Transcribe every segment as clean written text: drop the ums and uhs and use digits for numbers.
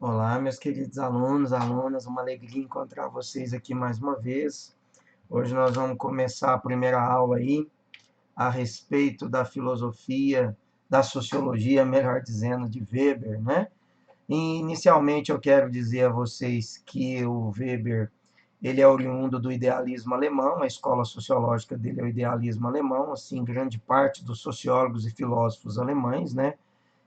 Olá, meus queridos alunos, alunas, uma alegria encontrar vocês aqui mais uma vez. Hoje nós vamos começar a primeira aula aí a respeito da filosofia, da sociologia, melhor dizendo, de Weber, né? E, inicialmente eu quero dizer a vocês que o Weber, ele é oriundo do idealismo alemão, a escola sociológica dele é o idealismo alemão, assim, grande parte dos sociólogos e filósofos alemães, né?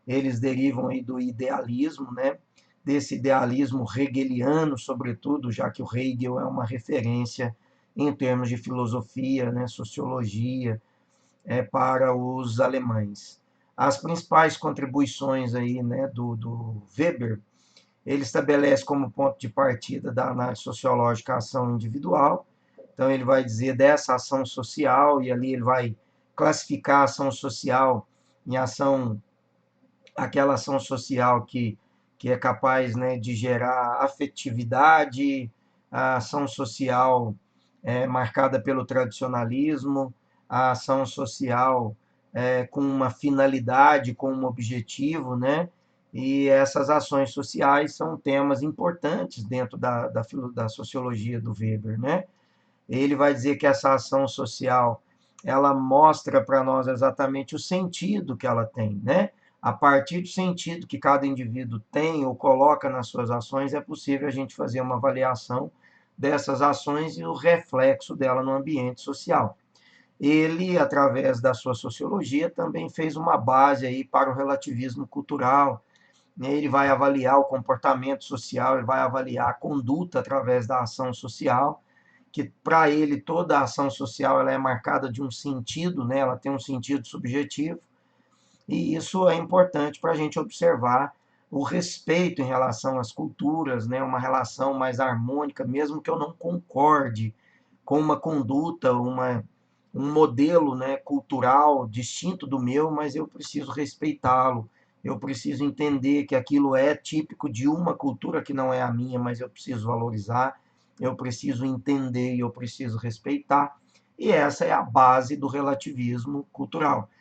Eles derivam aí do idealismo, né? Desse idealismo hegeliano, sobretudo, já que o Hegel é uma referência em termos de filosofia, né, sociologia, para os alemães. As principais contribuições aí, né, do Weber, ele estabelece como ponto de partida da análise sociológica a ação individual. Então, ele vai dizer dessa ação social, e ali ele vai classificar a ação social em ação aquela ação social que é capaz, né, de gerar afetividade, a ação social marcada pelo tradicionalismo, a ação social com uma finalidade, com um objetivo, né? E essas ações sociais são temas importantes dentro da sociologia do Weber, né? Ele vai dizer que essa ação social ela mostra para nós exatamente o sentido que ela tem, né? A partir do sentido que cada indivíduo tem ou coloca nas suas ações, é possível a gente fazer uma avaliação dessas ações e o reflexo dela no ambiente social. Ele, através da sua sociologia, também fez uma base aí para o relativismo cultural, né? Ele vai avaliar o comportamento social, ele vai avaliar a conduta através da ação social, que para ele toda a ação social ela é marcada de um sentido, né? Ela tem um sentido subjetivo, e isso é importante para a gente observar o respeito em relação às culturas, né? Uma relação mais harmônica, mesmo que eu não concorde com uma conduta, um modelo, né, cultural distinto do meu, mas eu preciso respeitá-lo, eu preciso entender que aquilo é típico de uma cultura que não é a minha, mas eu preciso valorizar, eu preciso entender e eu preciso respeitar, e essa é a base do relativismo cultural.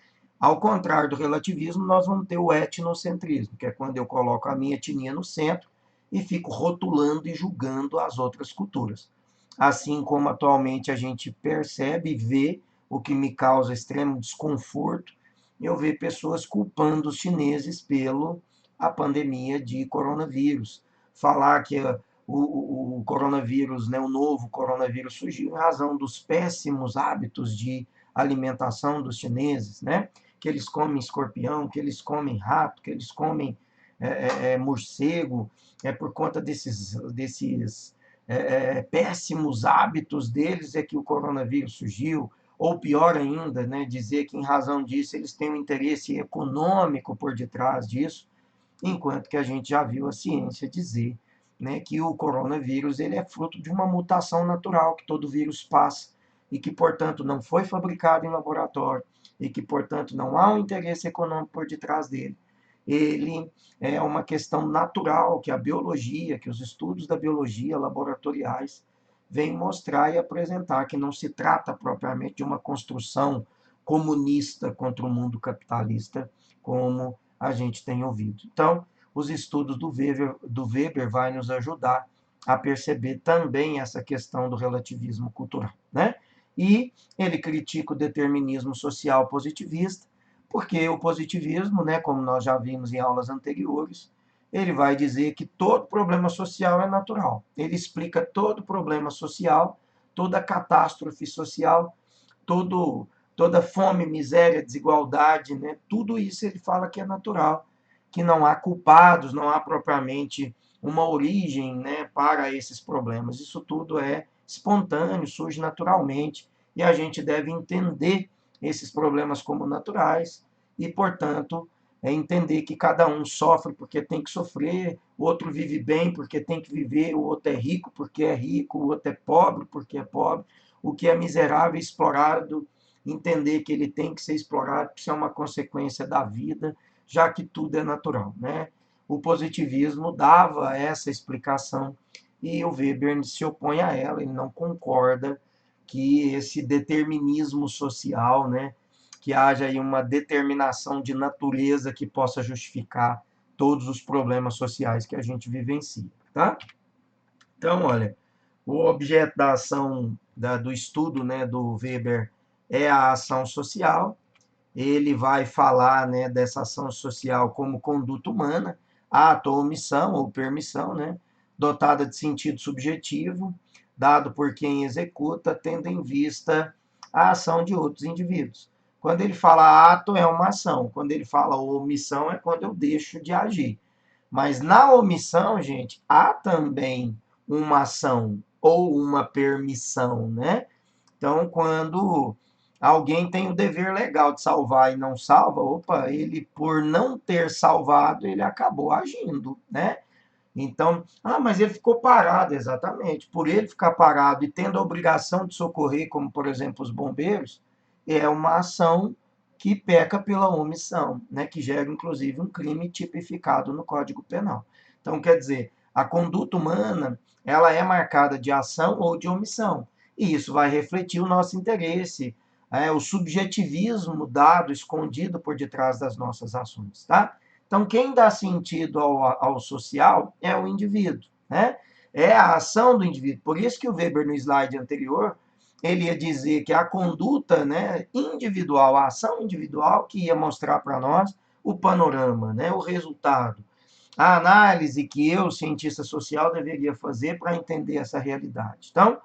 Ao contrário do relativismo, nós vamos ter o etnocentrismo, que é quando eu coloco a minha etnia no centro e fico rotulando e julgando as outras culturas. Assim como atualmente a gente percebe e vê, o que me causa extremo desconforto, eu ver pessoas culpando os chineses pela a pandemia de coronavírus. Falar que o coronavírus, né, o novo coronavírus surgiu em razão dos péssimos hábitos de alimentação dos chineses, né? Que eles comem escorpião, que eles comem rato, que eles comem morcego, por conta desses péssimos hábitos deles é que o coronavírus surgiu, ou pior ainda, né, dizer que em razão disso eles têm um interesse econômico por detrás disso, enquanto que a gente já viu a ciência dizer, né, que o coronavírus ele é fruto de uma mutação natural que todo vírus passa e que, portanto, não foi fabricado em laboratório e que, portanto, não há um interesse econômico por detrás dele. Ele é uma questão natural que a biologia, que os estudos da biologia laboratoriais vêm mostrar e apresentar que não se trata propriamente de uma construção comunista contra o mundo capitalista, como a gente tem ouvido. Então, os estudos do Weber vai nos ajudar a perceber também essa questão do relativismo cultural, né? E ele critica o determinismo social positivista, porque o positivismo, né, como nós já vimos em aulas anteriores, ele vai dizer que todo problema social é natural. Ele explica todo problema social, toda catástrofe social, todo, toda fome, miséria, desigualdade, né? Tudo isso ele fala que é natural, que não há culpados, não há propriamente uma origem, né, para esses problemas. Isso tudo é espontâneo, surge naturalmente, e a gente deve entender esses problemas como naturais e, portanto, entender que cada um sofre porque tem que sofrer, o outro vive bem porque tem que viver, o outro é rico porque é rico, o outro é pobre porque é pobre, o que é miserável e explorado, entender que ele tem que ser explorado, que isso é uma consequência da vida, já que tudo é natural, né? O positivismo dava essa explicação e o Weber se opõe a ela, ele não concorda que esse determinismo social, né, que haja aí uma determinação de natureza que possa justificar todos os problemas sociais que a gente vivencia, tá? Então, olha, o objeto da ação, do estudo, né, do Weber é a ação social. Ele vai falar, né, dessa ação social como conduta humana, ato ou omissão ou permissão, né, dotada de sentido subjetivo, dado por quem executa, tendo em vista a ação de outros indivíduos. Quando ele fala ato, é uma ação. Quando ele fala omissão, é quando eu deixo de agir. Mas na omissão, gente, há também uma ação ou uma permissão, né? Então, quando alguém tem o dever legal de salvar e não salva, opa, ele por não ter salvado, ele acabou agindo, né? Então, mas ele ficou parado, exatamente. Por ele ficar parado e tendo a obrigação de socorrer, como por exemplo os bombeiros, é uma ação que peca pela omissão, né? Que gera inclusive um crime tipificado no Código Penal. Então, quer dizer, a conduta humana, ela é marcada de ação ou de omissão. E isso vai refletir o nosso interesse, o subjetivismo dado, escondido por detrás das nossas ações, tá? Então, quem dá sentido ao social é o indivíduo, né? É a ação do indivíduo. Por isso que o Weber, no slide anterior, ele ia dizer que a conduta, né, individual, a ação individual, que ia mostrar para nós o panorama, né, o resultado. A análise que eu, cientista social, deveria fazer para entender essa realidade. Então,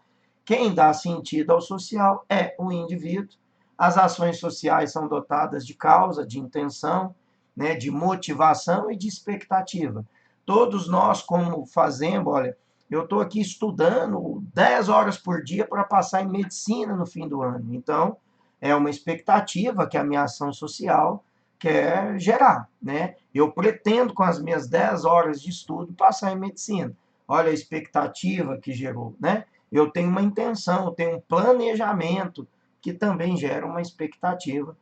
quem dá sentido ao social é o indivíduo. As ações sociais são dotadas de causa, de intenção, né, de motivação e de expectativa. Todos nós, como fazemos, olha, eu estou aqui estudando 10 horas por dia para passar em medicina no fim do ano. Então, é uma expectativa que a minha ação social quer gerar, né? Eu pretendo, com as minhas 10 horas de estudo, passar em medicina. Olha a expectativa que gerou, né? Eu tenho uma intenção, eu tenho um planejamento que também gera uma expectativa.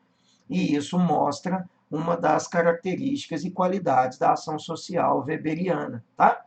E isso mostra uma das características e qualidades da ação social weberiana, tá?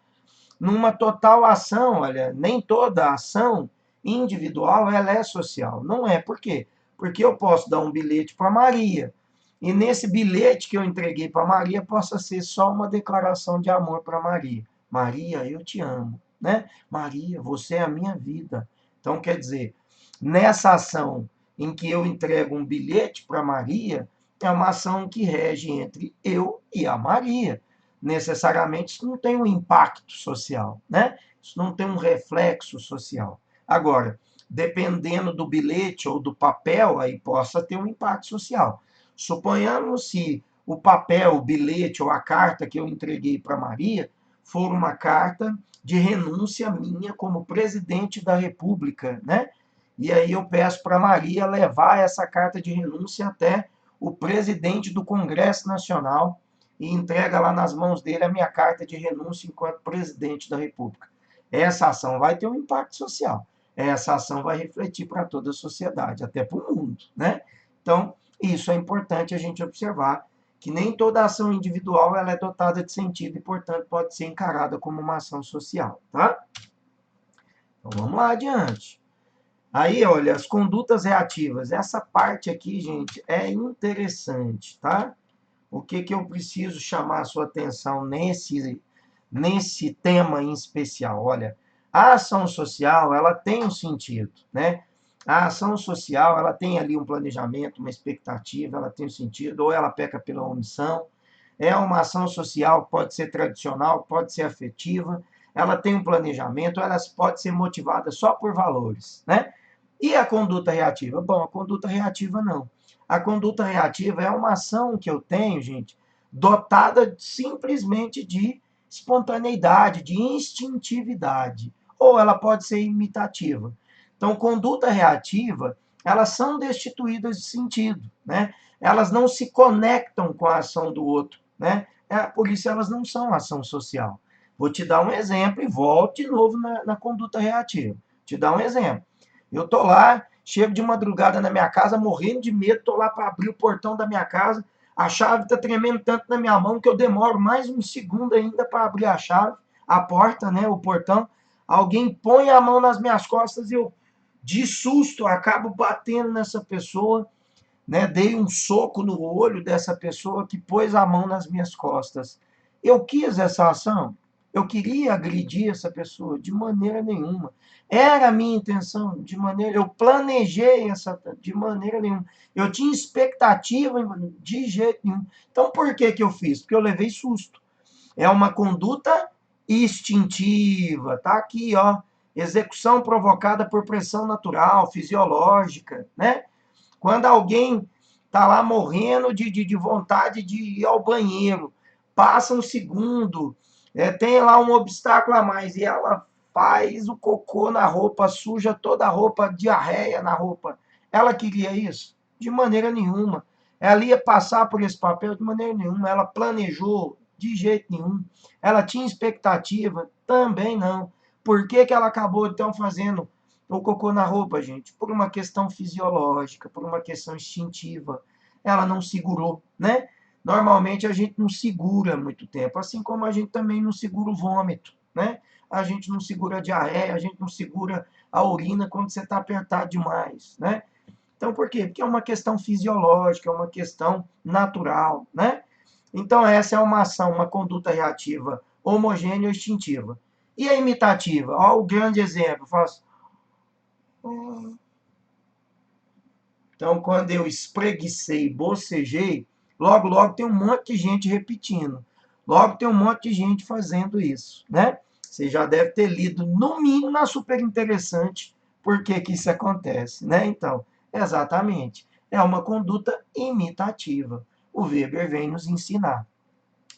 Numa total ação, olha, nem toda ação individual ela é social. Não é. Por quê? Porque eu posso dar um bilhete para Maria. E nesse bilhete que eu entreguei para Maria possa ser só uma declaração de amor para Maria. Maria, eu te amo, né? Maria, você é a minha vida. Então, quer dizer, nessa ação em que eu entrego um bilhete para Maria, é uma ação que rege entre eu e a Maria. Necessariamente isso não tem um impacto social, né? Isso não tem um reflexo social. Agora, dependendo do bilhete ou do papel, aí possa ter um impacto social. Suponhamos se o papel, o bilhete ou a carta que eu entreguei para Maria for uma carta de renúncia minha como presidente da República, né? E aí eu peço para Maria levar essa carta de renúncia até o presidente do Congresso Nacional e entrega lá nas mãos dele a minha carta de renúncia enquanto presidente da República. Essa ação vai ter um impacto social. Essa ação vai refletir para toda a sociedade, até para o mundo, né? Então, isso é importante a gente observar, que nem toda ação individual ela é dotada de sentido e, portanto, pode ser encarada como uma ação social, tá? Então, vamos lá adiante. Aí, olha, as condutas reativas. Essa parte aqui, gente, é interessante, tá? O que que eu preciso chamar a sua atenção nesse tema em especial? Olha, a ação social, ela tem um sentido, né? A ação social, ela tem ali um planejamento, uma expectativa, ela tem um sentido, ou ela peca pela omissão. É uma ação social que pode ser tradicional, pode ser afetiva, ela tem um planejamento, ela pode ser motivada só por valores, né? E a conduta reativa? Bom, a conduta reativa não. A conduta reativa é uma ação que eu tenho, gente, dotada simplesmente de espontaneidade, de instintividade. Ou ela pode ser imitativa. Então, conduta reativa, elas são destituídas de sentido, né? Elas não se conectam com a ação do outro, né? Por isso elas não são ação social. Vou te dar um exemplo e volto de novo na conduta reativa. Te dar um exemplo. Eu tô lá, chego de madrugada na minha casa, morrendo de medo, tô lá para abrir o portão da minha casa, a chave tá tremendo tanto na minha mão que eu demoro mais um segundo ainda para abrir a chave, a porta, né, o portão. Alguém põe a mão nas minhas costas e eu, de susto, acabo batendo nessa pessoa, né, dei um soco no olho dessa pessoa que pôs a mão nas minhas costas. Eu quis essa ação? Eu queria agredir essa pessoa? De maneira nenhuma. Era a minha intenção? De maneira... Eu planejei essa... De maneira nenhuma. Eu tinha expectativa? De jeito nenhum. Então, por que que eu fiz? Porque eu levei susto. É uma conduta instintiva. Tá aqui, ó. Execução provocada por pressão natural, fisiológica, né? Quando alguém está lá morrendo de vontade de ir ao banheiro, passa um segundo, tem lá um obstáculo a mais e ela faz o cocô na roupa, suja toda a roupa, diarreia na roupa. Ela queria isso? De maneira nenhuma. Ela ia passar por esse papel de maneira nenhuma. Ela planejou de jeito nenhum. Ela tinha expectativa? Também não. Por que que ela acabou então fazendo o cocô na roupa, gente? Por uma questão fisiológica, por uma questão instintiva. Ela não segurou, né? Normalmente a gente não segura muito tempo, assim como a gente também não segura o vômito, né? A gente não segura a diarreia, a gente não segura a urina quando você está apertado demais, né? Então, por quê? Porque é uma questão fisiológica, é uma questão natural, né? Então, essa é uma ação, uma conduta reativa homogênea ou instintiva. E a imitativa? Olha o grande exemplo. Eu faço... Então, quando eu espreguicei, bocejei, logo, logo tem um monte de gente repetindo. Logo tem um monte de gente fazendo isso, né? Você já deve ter lido, no mínimo, na Super Interessante, por que que isso acontece, né? Então, exatamente, é uma conduta imitativa. O Weber vem nos ensinar.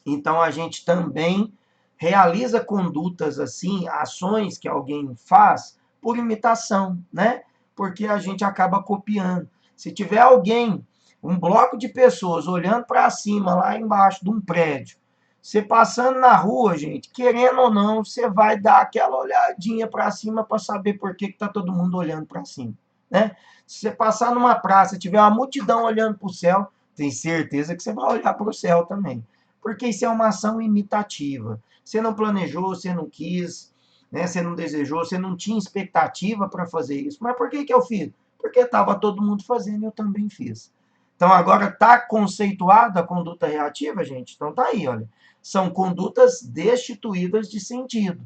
Então, a gente também realiza condutas assim, ações que alguém faz por imitação, né? Porque a gente acaba copiando. Se tiver alguém, um bloco de pessoas olhando para cima, lá embaixo de um prédio, você passando na rua, gente, querendo ou não, você vai dar aquela olhadinha para cima para saber por que está todo mundo olhando para cima, né? Se você passar numa praça, tiver uma multidão olhando para o céu, tem certeza que você vai olhar para o céu também. Porque isso é uma ação imitativa. Você não planejou, você não quis, né? Você não desejou, você não tinha expectativa para fazer isso. Mas por que que eu fiz? Porque estava todo mundo fazendo e eu também fiz. Então, agora está conceituada a conduta reativa, gente? Então, tá aí, olha. São condutas destituídas de sentido.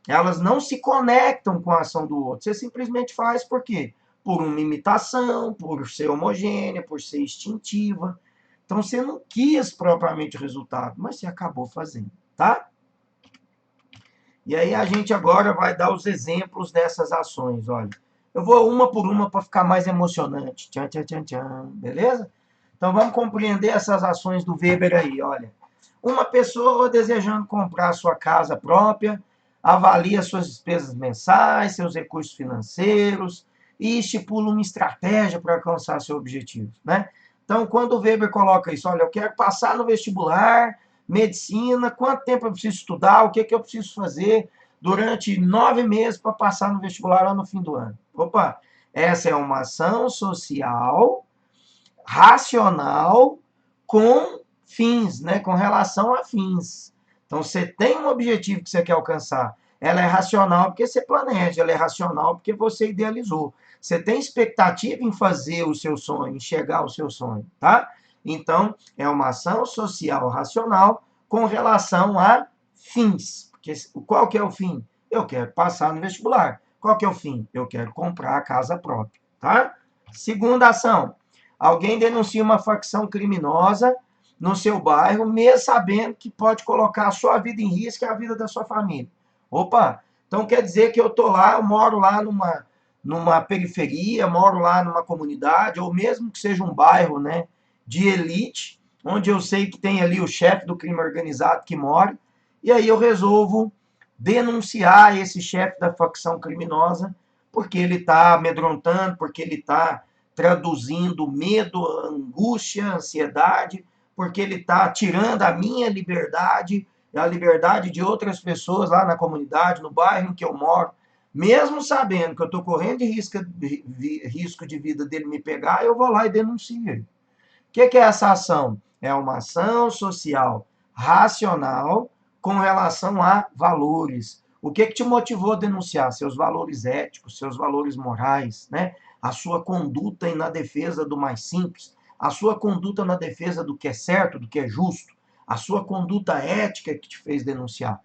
Elas não se conectam com a ação do outro. Você simplesmente faz por quê? Por uma imitação, por ser homogênea, por ser instintiva. Então, você não quis propriamente o resultado, mas você acabou fazendo, tá? E aí a gente agora vai dar os exemplos dessas ações, olha. Eu vou uma por uma para ficar mais emocionante. Tchan, tchan, tchan, tchan, beleza? Então vamos compreender essas ações do Weber aí, olha. Uma pessoa desejando comprar sua casa própria, avalia suas despesas mensais, seus recursos financeiros e estipula uma estratégia para alcançar seu objetivo, né? Então, quando o Weber coloca isso, olha, eu quero passar no vestibular, medicina, quanto tempo eu preciso estudar, o que, que eu preciso fazer durante 9 meses para passar no vestibular lá no fim do ano. Opa, essa é uma ação social, racional, com fins, né, com relação a fins. Então, você tem um objetivo que você quer alcançar. Ela é racional porque você planeja, ela é racional porque você idealizou. Você tem expectativa em fazer o seu sonho, em chegar ao seu sonho, tá? Então, é uma ação social racional com relação a fins. Porque qual que é o fim? Eu quero passar no vestibular. Qual que é o fim? Eu quero comprar a casa própria, tá? Segunda ação. Alguém denuncia uma facção criminosa no seu bairro, mesmo sabendo que pode colocar a sua vida em risco e a vida da sua família. Opa, então quer dizer que eu tô lá, eu moro lá numa periferia, moro lá numa comunidade, ou mesmo que seja um bairro, né, de elite, onde eu sei que tem ali o chefe do crime organizado que mora, e aí eu resolvo denunciar esse chefe da facção criminosa, porque ele está amedrontando, porque ele está traduzindo medo, angústia, ansiedade, porque ele está tirando a minha liberdade, a liberdade de outras pessoas lá na comunidade, no bairro em que eu moro, mesmo sabendo que eu estou correndo risco de vida dele me pegar, eu vou lá e denuncio ele. O que é essa ação? É uma ação social racional com relação a valores. O que te motivou a denunciar? Seus valores éticos, seus valores morais, né? A sua conduta na defesa do mais simples, a sua conduta na defesa do que é certo, do que é justo, a sua conduta ética que te fez denunciar.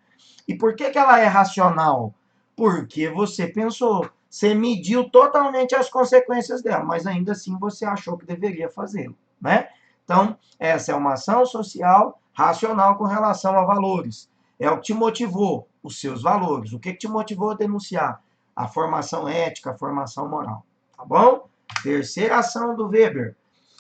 E por que que ela é racional? Porque você pensou, você mediu totalmente as consequências dela, mas ainda assim você achou que deveria fazê-lo, né? Então, essa é uma ação social racional com relação a valores. É o que te motivou, os seus valores. O que te motivou a denunciar? A formação ética, a formação moral. Tá bom? Terceira ação do Weber.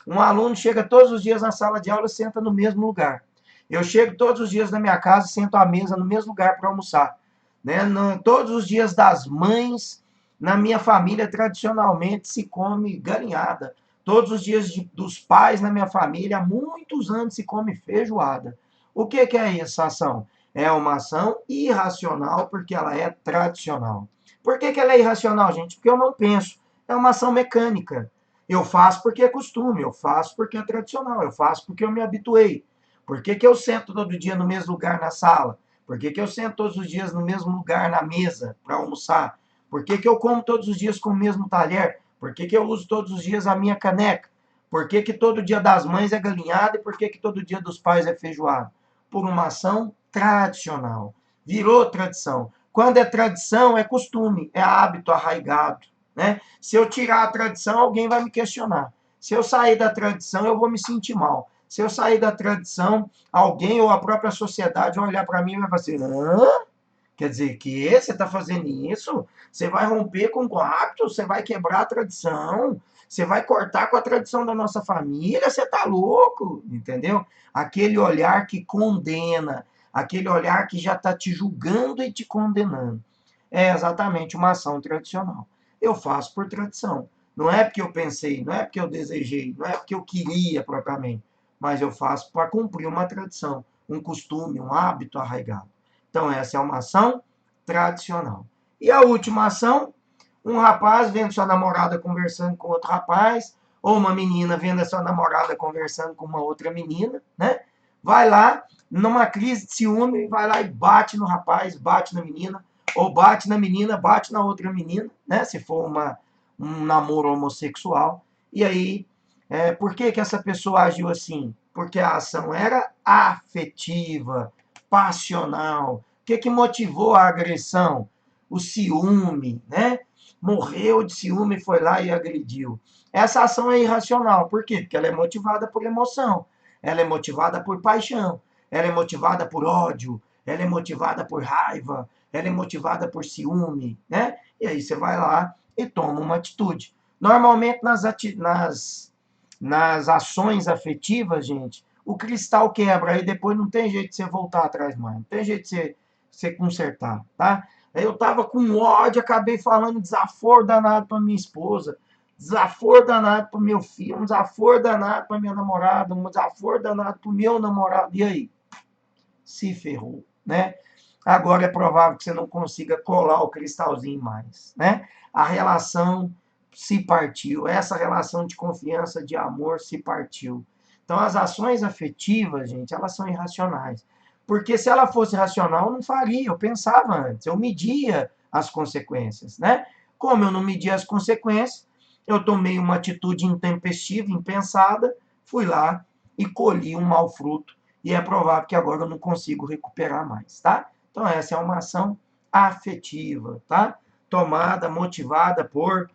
Um aluno chega todos os dias na sala de aula e senta no mesmo lugar. Eu chego todos os dias na minha casa e sento à mesa no mesmo lugar para almoçar. Né? Todos os dias das mães, na minha família, tradicionalmente, se come galinhada. Todos os dias dos pais na minha família, há muitos anos, se come feijoada. O que é essa ação? É uma ação irracional, porque ela é tradicional. Por que ela é irracional, gente? Porque eu não penso. É uma ação mecânica. Eu faço porque é costume, eu faço porque é tradicional, eu faço porque eu me habituei. Por que eu sento todo dia no mesmo lugar na sala? Por que eu sento todos os dias no mesmo lugar na mesa para almoçar? Por que eu como todos os dias com o mesmo talher? Por que eu uso todos os dias a minha caneca? Por que todo dia das mães é galinhada e por que todo dia dos pais é feijoada? Por uma ação tradicional. Virou tradição. Quando é tradição, é costume, é hábito arraigado. Né? Se eu tirar a tradição, alguém vai me questionar. Se eu sair da tradição, eu vou me sentir mal. Se eu sair da tradição, alguém ou a própria sociedade vai olhar para mim e vai falar assim: hã? Quer dizer, que você está fazendo isso? Você vai romper com o hábito? Você vai quebrar a tradição? Você vai cortar com a tradição da nossa família? Você está louco? Entendeu? Aquele olhar que condena, aquele olhar que já está te julgando e te condenando. É exatamente uma ação tradicional. Eu faço por tradição. Não é porque eu pensei, não é porque eu desejei, não é porque eu queria propriamente, mas eu faço para cumprir uma tradição, um costume, um hábito arraigado. Então, essa é uma ação tradicional. E a última ação, um rapaz vendo sua namorada conversando com outro rapaz, ou uma menina vendo a sua namorada conversando com uma outra menina, né? Vai lá, numa crise de ciúme, vai lá e bate no rapaz, bate na menina, ou bate na menina, bate na outra menina, né? Se for um namoro homossexual. E aí, por que essa pessoa agiu assim? Porque a ação era afetiva, passional. O que motivou a agressão? O ciúme, né? Morreu de ciúme, e foi lá e agrediu. Essa ação é irracional. Por quê? Porque ela é motivada por emoção. Ela é motivada por paixão. Ela é motivada por ódio. Ela é motivada por raiva. Ela é motivada por ciúme, né? E aí você vai lá e toma uma atitude. Normalmente nas ações afetivas, gente, o cristal quebra, aí depois não tem jeito de você voltar atrás mais, não tem jeito de você consertar, tá? Eu tava com ódio, acabei falando desaforo danado para minha esposa, desaforo danado para meu filho, um desaforo danado para minha namorada, um desaforo danado para o meu namorado, e aí? Se ferrou, né? Agora é provável que você não consiga colar o cristalzinho mais, né? A relação se partiu, essa relação de confiança, de amor se partiu. Então, as ações afetivas, gente, elas são irracionais. Porque se ela fosse racional, eu não faria, eu pensava antes, eu media as consequências, né? Como eu não media as consequências, eu tomei uma atitude intempestiva, impensada, fui lá e colhi um mau fruto, e é provável que agora eu não consigo recuperar mais, tá? Então, essa é uma ação afetiva, tá? Tomada, motivada por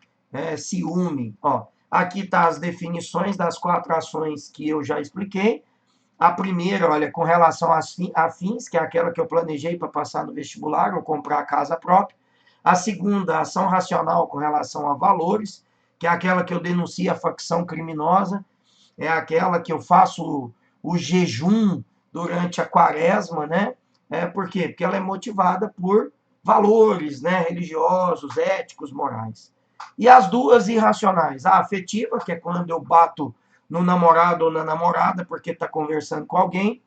ciúme. Ó, aqui está as definições das 4 ações que eu já expliquei. A primeira, olha, com relação a fins, que é aquela que eu planejei para passar no vestibular ou comprar a casa própria. A segunda, a ação racional com relação a valores, que é aquela que eu denuncio a facção criminosa, é aquela que eu faço o jejum durante a quaresma, né? Por quê? Porque ela é motivada por valores, né, religiosos, éticos, morais. E as duas irracionais, a afetiva, que é quando eu bato no namorado ou na namorada porque está conversando com alguém,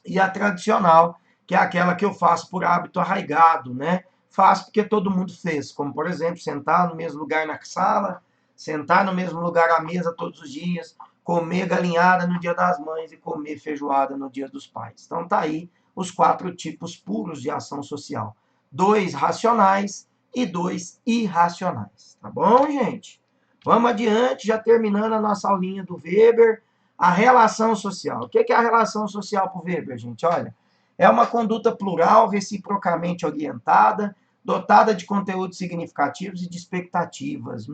e a tradicional, que é aquela que eu faço por hábito arraigado, né? Faço porque todo mundo fez, como por exemplo, sentar no mesmo lugar na sala, sentar no mesmo lugar à mesa todos os dias, comer galinhada no dia das mães e comer feijoada no dia dos pais. Então tá aí os 4 tipos puros de ação social. 2 racionais e 2 irracionais. Tá bom, gente? Vamos adiante, já terminando a nossa aulinha do Weber. A relação social. O que é a relação social para o Weber, gente? Olha, é uma conduta plural, reciprocamente orientada, dotada de conteúdos significativos e de expectativas.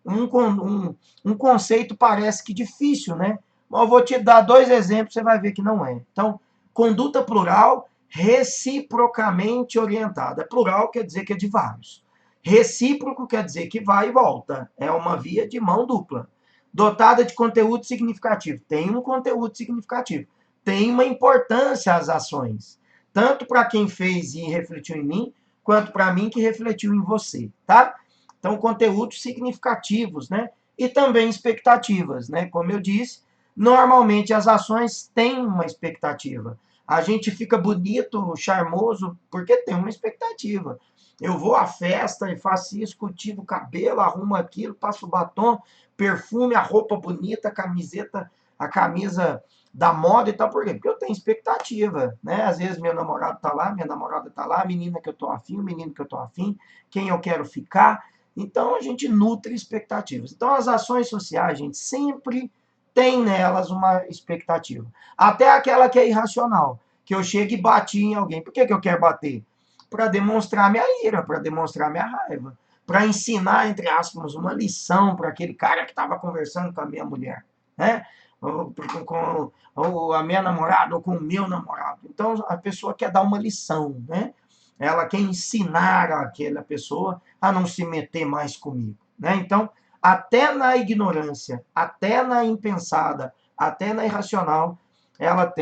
Um conceito parece que difícil, né? Mas eu vou te dar dois exemplos, você vai ver que não é. Então, conduta plural, reciprocamente orientada. Plural quer dizer que é de vários. Recíproco quer dizer que vai e volta. É uma via de mão dupla. Dotada de conteúdo significativo. Tem um conteúdo significativo. Tem uma importância às ações. Tanto para quem fez e refletiu em mim, quanto para mim que refletiu em você, tá? Então, conteúdos significativos, né? E também expectativas, né? Como eu disse, normalmente as ações têm uma expectativa. A gente fica bonito, charmoso, porque tem uma expectativa. Eu vou à festa e faço isso, cultivo o cabelo, arrumo aquilo, passo batom, perfume, a roupa bonita, a camiseta, a camisa da moda e tal. Por quê? Porque eu tenho expectativa, né? Às vezes meu namorado tá lá, minha namorada tá lá, a menina que eu tô afim, o menino que eu tô afim, quem eu quero ficar. Então a gente nutre expectativas. Então as ações sociais, gente, sempre tem nelas uma expectativa. Até aquela que é irracional, que eu chego e bati em alguém. Por que eu quero bater? Para demonstrar minha ira, para demonstrar minha raiva, para ensinar, entre aspas, uma lição para aquele cara que estava conversando com a minha mulher, né? Ou a minha namorada, ou com o meu namorado. Então, a pessoa quer dar uma lição, né? Ela quer ensinar aquela pessoa a não se meter mais comigo, né? Então, até na ignorância, até na impensada, até na irracional, ela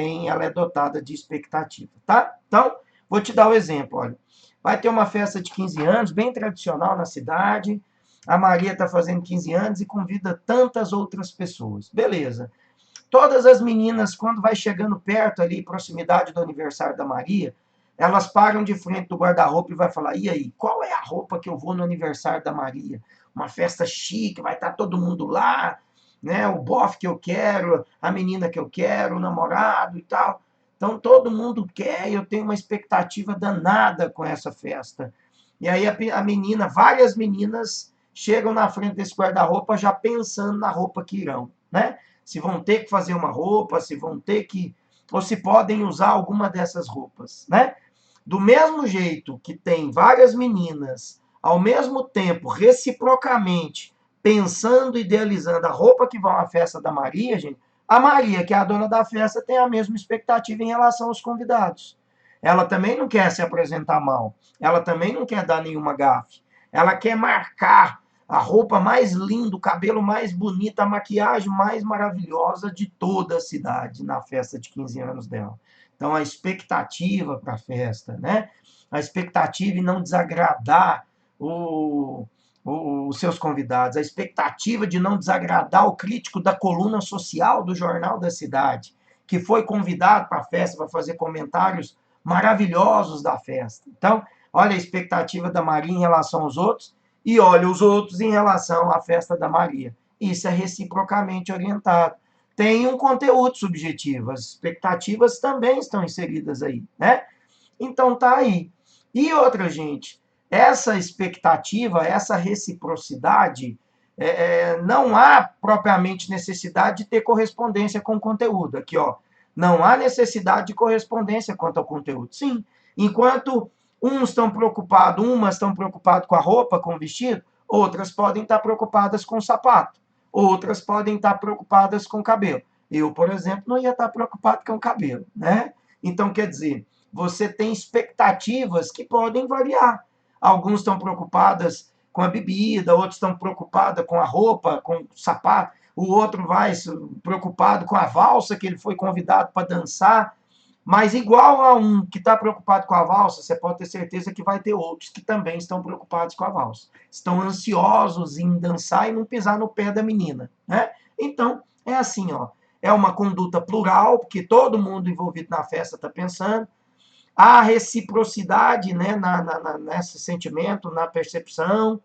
é dotada de expectativa, tá? Então, vou te dar o exemplo, olha. Vai ter uma festa de 15 anos, bem tradicional na cidade. A Maria está fazendo 15 anos e convida tantas outras pessoas. Beleza. Todas as meninas, quando vai chegando perto ali, proximidade do aniversário da Maria, elas param de frente do guarda-roupa e vai falar: e aí, qual é a roupa que eu vou no aniversário da Maria? Uma festa chique, vai estar todo mundo lá, né? O bofe que eu quero, a menina que eu quero, o namorado e tal. Então todo mundo quer, eu tenho uma expectativa danada com essa festa. E aí a menina, várias meninas chegam na frente desse guarda-roupa já pensando na roupa que irão, né? Se vão ter que fazer uma roupa, se vão ter que, ou se podem usar alguma dessas roupas, né? Do mesmo jeito que tem várias meninas, ao mesmo tempo, reciprocamente, pensando e idealizando a roupa que vão à festa da Maria, gente, a Maria, que é a dona da festa, tem a mesma expectativa em relação aos convidados. Ela também não quer se apresentar mal, ela também não quer dar nenhuma gafe, ela quer marcar a roupa mais linda, o cabelo mais bonito, a maquiagem mais maravilhosa de toda a cidade na festa de 15 anos dela. Então, a expectativa para a festa, né? A expectativa em não desagradar os seus convidados, a expectativa de não desagradar o crítico da coluna social do Jornal da Cidade, que foi convidado para a festa para fazer comentários maravilhosos da festa. Então, olha a expectativa da Maria em relação aos outros e olha os outros em relação à festa da Maria. Isso é reciprocamente orientado. Tem um conteúdo subjetivo, as expectativas também estão inseridas aí, né? Então tá aí. E outra, gente, essa expectativa, essa reciprocidade, não há propriamente necessidade de ter correspondência com o conteúdo. Aqui, ó, não há necessidade de correspondência quanto ao conteúdo. Sim, enquanto umas estão preocupados com a roupa, com o vestido, outras podem estar preocupadas com o sapato, outras podem estar preocupadas com o cabelo. Eu, por exemplo, não ia estar preocupado com o cabelo, né? Então, quer dizer, você tem expectativas que podem variar. Alguns estão preocupadas com a bebida, outros estão preocupados com a roupa, com o sapato, o outro vai preocupado com a valsa que ele foi convidado para dançar. Mas igual a um que está preocupado com a valsa, você pode ter certeza que vai ter outros que também estão preocupados com a valsa. Estão ansiosos em dançar e não pisar no pé da menina, né? Então, é assim, ó. É uma conduta plural, porque todo mundo envolvido na festa está pensando. Há reciprocidade, né, nesse sentimento, na percepção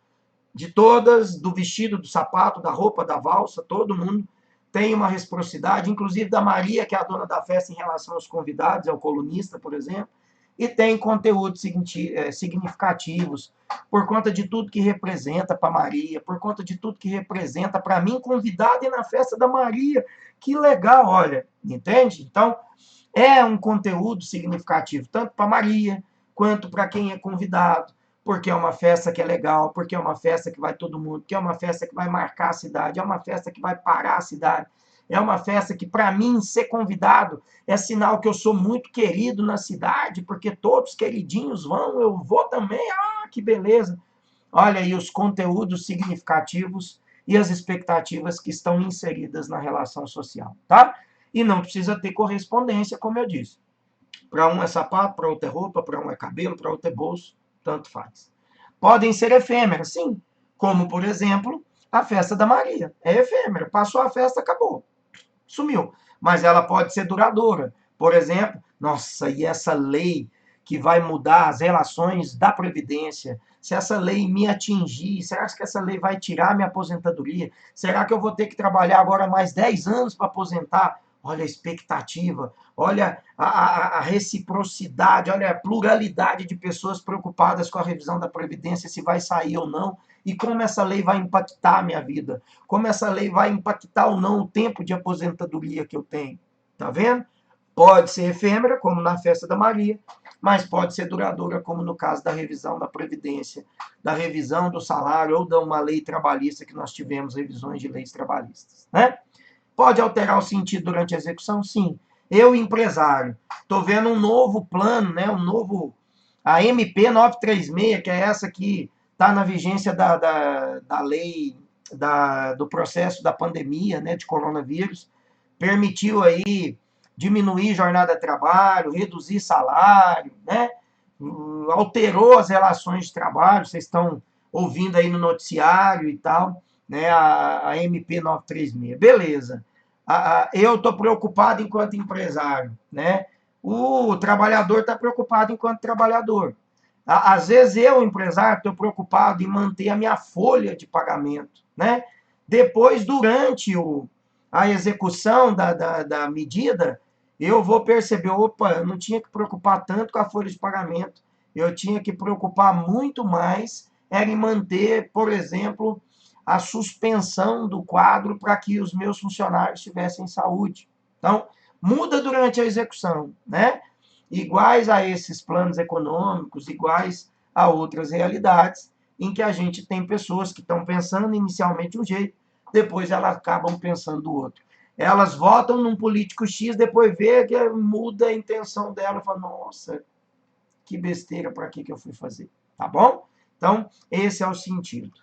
de todas, do vestido, do sapato, da roupa, da valsa, todo mundo tem uma reciprocidade, inclusive da Maria, que é a dona da festa, em relação aos convidados, ao colunista, por exemplo. e tem conteúdos significativos, por conta de tudo que representa para Maria, por conta de tudo que representa para mim, convidado e na festa da Maria. Que legal, olha, entende? Então, é um conteúdo significativo, tanto para Maria, quanto para quem é convidado, porque é uma festa que é legal, porque é uma festa que vai todo mundo, que é uma festa que vai marcar a cidade, é uma festa que vai parar a cidade, é uma festa que, para mim, ser convidado é sinal que eu sou muito querido na cidade, porque todos queridinhos vão, eu vou também, que beleza. Olha aí os conteúdos significativos e as expectativas que estão inseridas na relação social, tá? E não precisa ter correspondência, como eu disse. Para um é sapato, para outro é roupa, para um é cabelo, para outro é bolso, tanto faz. Podem ser efêmeras, sim, como, por exemplo, a festa da Maria. É efêmera, passou a festa, acabou, sumiu. Mas ela pode ser duradoura. Por exemplo, nossa, e essa lei que vai mudar as relações da Previdência, se essa lei me atingir, será que essa lei vai tirar minha aposentadoria? Será que eu vou ter que trabalhar agora mais 10 anos para aposentar? Olha a expectativa, olha a reciprocidade, olha a pluralidade de pessoas preocupadas com a revisão da Previdência, se vai sair ou não, e como essa lei vai impactar a minha vida, como essa lei vai impactar ou não o tempo de aposentadoria que eu tenho. Tá vendo? Pode ser efêmera, como na festa da Maria, mas pode ser duradoura, como no caso da revisão da Previdência, da revisão do salário ou de uma lei trabalhista que nós tivemos revisões de leis trabalhistas, né? Pode alterar o sentido durante a execução? Sim. Eu, empresário, estou vendo um novo plano, né, a MP 936, que é essa que está na vigência da lei, do processo da pandemia, né, de coronavírus, permitiu aí diminuir jornada de trabalho, reduzir salário, né, alterou as relações de trabalho, vocês estão ouvindo aí no noticiário e tal, né, a MP 936. Beleza. Eu estou preocupado enquanto empresário, né? O trabalhador está preocupado enquanto trabalhador. Às vezes eu, empresário, estou preocupado em manter a minha folha de pagamento, né? Depois, durante a execução da medida, eu vou perceber, opa, eu não tinha que preocupar tanto com a folha de pagamento, eu tinha que preocupar muito mais era em manter, por exemplo, a suspensão do quadro para que os meus funcionários tivessem saúde. Então, muda durante a execução, né? Iguais a esses planos econômicos, iguais a outras realidades, em que a gente tem pessoas que estão pensando inicialmente de um jeito, depois elas acabam pensando do outro. Elas votam num político X, depois vê que muda a intenção dela, fala, nossa, que besteira, para que eu fui fazer? Tá bom? Então, esse é o sentido.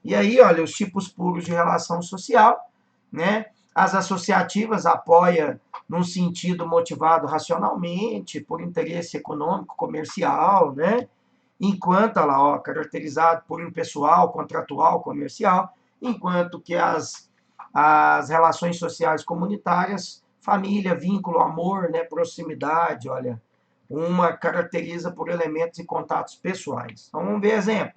E aí, olha, os tipos puros de relação social, né? As associativas apoia num sentido motivado racionalmente, por interesse econômico, comercial, né? Enquanto ela, ó, caracterizado por impessoal, contratual, comercial, enquanto que as relações sociais comunitárias, família, vínculo, amor, né, proximidade, olha, uma caracteriza por elementos e contatos pessoais. Então, vamos ver exemplo.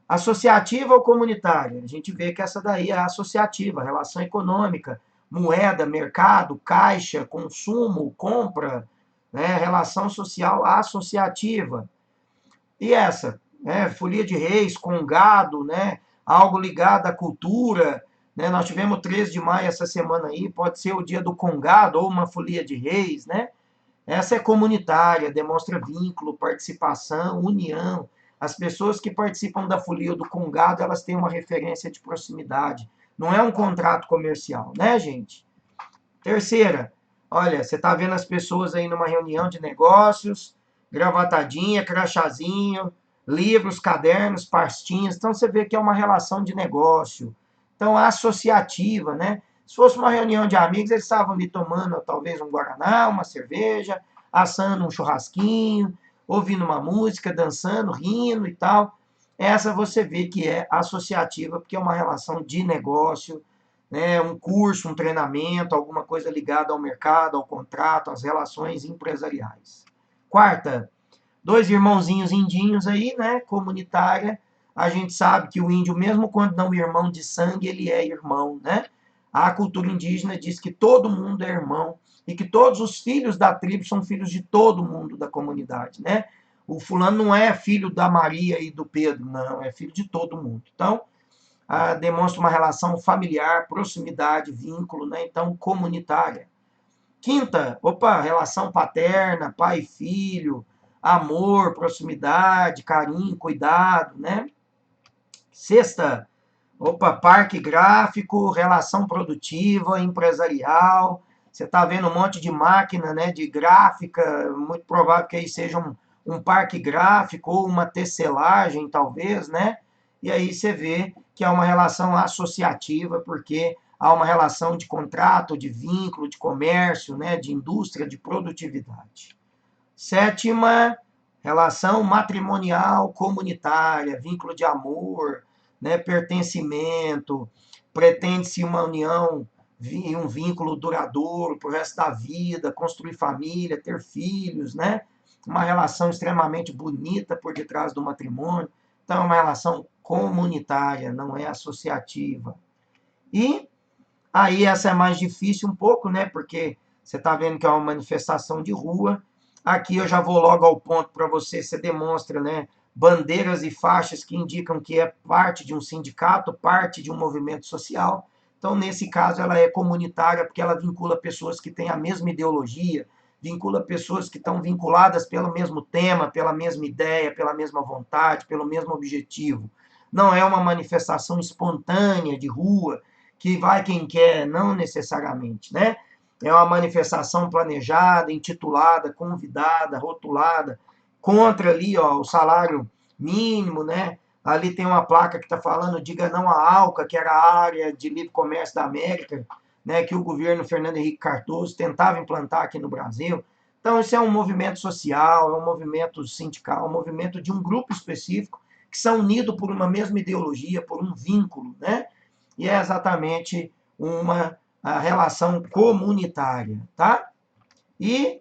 Associativa ou comunitária? A gente vê que essa daí é associativa, relação econômica, moeda, mercado, caixa, consumo, compra, né, relação social associativa. E essa, né, folia de reis, congado, né, algo ligado à cultura, né, nós tivemos 13 de maio essa semana aí, pode ser o dia do congado ou uma folia de reis, né? Essa é comunitária, demonstra vínculo, participação, união. As pessoas que participam da folia ou do congado, elas têm uma referência de proximidade. Não é um contrato comercial, né, gente? Terceira, olha, você está vendo as pessoas aí numa reunião de negócios, gravatadinha, crachazinho, livros, cadernos, pastinhas. Então, você vê que é uma relação de negócio. Então, associativa, né? Se fosse uma reunião de amigos, eles estavam ali tomando talvez um guaraná, uma cerveja, assando um churrasquinho, ouvindo uma música, dançando, rindo e tal. Essa você vê que é associativa, porque é uma relação de negócio, né? Um curso, um treinamento, alguma coisa ligada ao mercado, ao contrato, às relações empresariais. Quarta, dois irmãozinhos indinhos aí, né? Comunitária. A gente sabe que o índio, mesmo quando não é irmão de sangue, ele é irmão, né? A cultura indígena diz que todo mundo é irmão e que todos os filhos da tribo são filhos de todo mundo da comunidade, né? O fulano não é filho da Maria e do Pedro, não, é filho de todo mundo. Então, demonstra uma relação familiar, proximidade, vínculo, né? Então, comunitária. Quinta, relação paterna, pai e filho, amor, proximidade, carinho, cuidado, né? Sexta, parque gráfico, relação produtiva, empresarial. Você está vendo um monte de máquina, né, de gráfica, muito provável que aí seja um parque gráfico ou uma tecelagem, talvez, né? E aí você vê que é uma relação associativa, porque há uma relação de contrato, de vínculo, de comércio, né, de indústria, de produtividade. Sétima, relação matrimonial comunitária, vínculo de amor, né, pertencimento, pretende-se uma união e um vínculo duradouro para o resto da vida, construir família, ter filhos, né? Uma relação extremamente bonita por detrás do matrimônio. Então, é uma relação comunitária, não é associativa. E aí essa é mais difícil um pouco, né? Porque você está vendo que é uma manifestação de rua. Aqui eu já vou logo ao ponto para você. Você demonstra, né? Bandeiras e faixas que indicam que é parte de um sindicato, parte de um movimento social. Então, nesse caso, ela é comunitária porque ela vincula pessoas que têm a mesma ideologia, vincula pessoas que estão vinculadas pelo mesmo tema, pela mesma ideia, pela mesma vontade, pelo mesmo objetivo. Não é uma manifestação espontânea de rua, que vai quem quer, não necessariamente, né? É uma manifestação planejada, intitulada, convidada, rotulada, contra ali, ó, o salário mínimo, né? Ali tem uma placa que está falando, diga não à ALCA, que era a área de livre comércio da América, né, que o governo Fernando Henrique Cardoso tentava implantar aqui no Brasil. Então, isso é um movimento social, é um movimento sindical, um movimento de um grupo específico, que são unidos por uma mesma ideologia, por um vínculo, né? E é exatamente uma relação comunitária, tá? E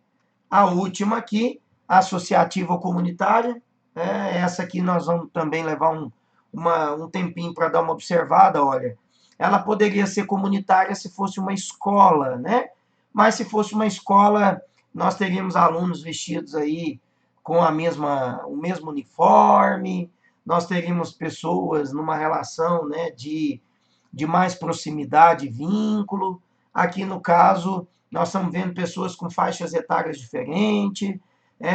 a última aqui, associativa ou comunitária, essa aqui nós vamos também levar um tempinho para dar uma observada, olha. Ela poderia ser comunitária se fosse uma escola, né? Mas se fosse uma escola, nós teríamos alunos vestidos aí com o mesmo uniforme, nós teríamos pessoas numa relação, né, de mais proximidade e vínculo. Aqui, no caso, nós estamos vendo pessoas com faixas etárias diferentes,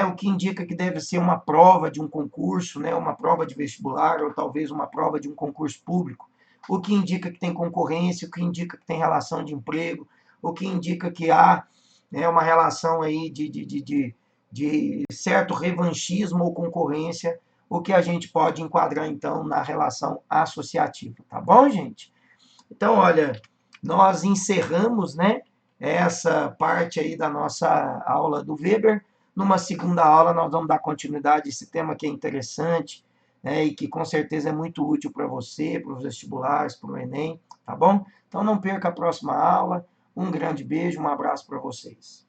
o que indica que deve ser uma prova de um concurso, né, uma prova de vestibular, ou talvez uma prova de um concurso público, o que indica que tem concorrência, o que indica que tem relação de emprego, o que indica que há, né, uma relação aí de certo revanchismo ou concorrência, o que a gente pode enquadrar, então, na relação associativa. Tá bom, gente? Então, olha, nós encerramos, né, essa parte aí da nossa aula do Weber. Numa segunda aula, nós vamos dar continuidade a esse tema que é interessante, né, e que com certeza é muito útil para você, para os vestibulares, para o Enem, tá bom? Então, não perca a próxima aula. Um grande beijo, um abraço para vocês.